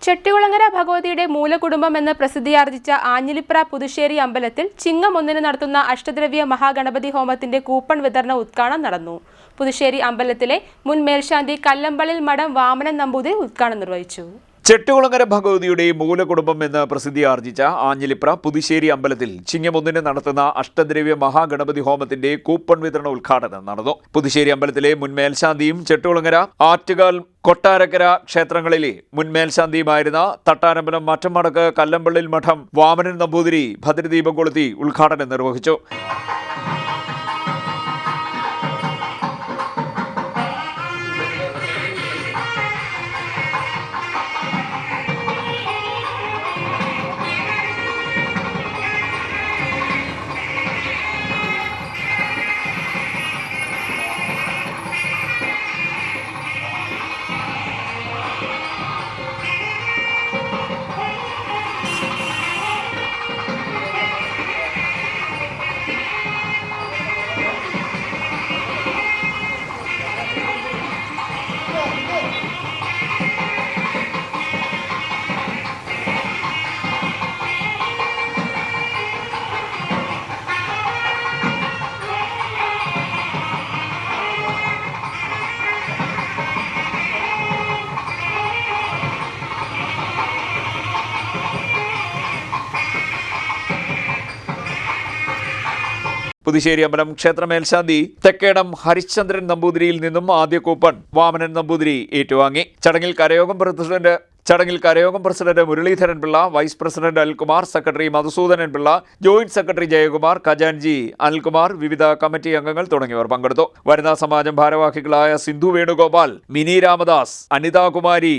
ചെട്ടികുളങ്ങര ഭഗവതിയുടെ മൂലകുടുംബം എന്ന പ്രസിദ്ധിയാർജിച്ച ആഞ്ഞിലിപ്ര പുതുശ്ശേരി അമ്പലത്തിൽ ചിങ്ങം 1 നടത്തുന്ന അഷ്ടദ്രവ്യ മഹാഗണപതി ഹോമത്തിന്റെ കൂപ്പൺ വിതരണ ഉദ്ഘാടനം നടന്നു. പുതുശ്ശേരി അമ്പലത്തിലെ മുൻ മേൽശാന്തി കല്ലമ്പള്ളിൽ മഠം വാമനൻ നമ്പൂതിരി ഉദ്ഘാടനം നിർവഹിച്ചു. ചെട്ടികുളങ്ങര ഭഗവതിയുടെ മൂലകുടുംബം എന്ന് പ്രസിദ്ധിയാർജിച്ച ആഞ്ഞിലിപ്ര പുതുശ്ശേരി അമ്പലത്തിൽ ചിങ്ങം 1 നടത്തുന്ന അഷ്ടദ്രവ്യ മഹാഗണപതി ഹോമത്തിന്റെ കൂപ്പൺ വിതരണ ഉദ്ഘാടനം നടന്നു. പുതുശ്ശേരി അമ്പലത്തിലെ മുൻ മേൽശാന്തിയും ചെട്ടികുളങ്ങര, ആറ്റുകാൽ, കൊട്ടാരക്കര ക്ഷേത്രങ്ങളിലെ മുൻ മേൽശാന്തിയുമായിരുന്ന തട്ടാരമ്പലം മറ്റമടക്ക് കല്ലമ്പള്ളിൽ മഠം വാമനൻ നമ്പൂതിരി ഭദ്രദീപം കൊളുത്തി ഉദ്ഘാടനം നിർവഹിച്ചു. പുതുശ്ശേരി അമ്പലം ക്ഷേത്ര മേൽശാന്തി തെക്കേടം ഹരിശ്ചന്ദ്രൻ നമ്പൂതിരിയിൽ നിന്നും ആദ്യ കൂപ്പൺ വാമനൻ നമ്പൂതിരി ഏറ്റുവാങ്ങി. ചടങ്ങിൽ കരയോഗം president Muraleedharan Pillai, vice president Anilkumar, secretary Madhusoodanan Pillai, joint secretary Jayakumar, ഖജാൻജി അനിൽകുമാർ, വിവിധ കമ്മിറ്റി അംഗങ്ങൾ തുടങ്ങിയവർ പങ്കെടുത്തു. വനിതാ സമാജം ഭാരവാഹികളായ സിന്ധു വേണുഗോപാൽ, മിനി രാമദാസ്, അനിതാകുമാരി,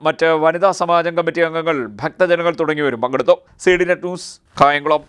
മറ്റ് വനിതാ സമാജം കമ്മിറ്റി അംഗങ്ങൾ, ഭക്തജനങ്ങൾ തുടങ്ങിയവരും പങ്കെടുത്തു. CDNet news, Kayamkulam.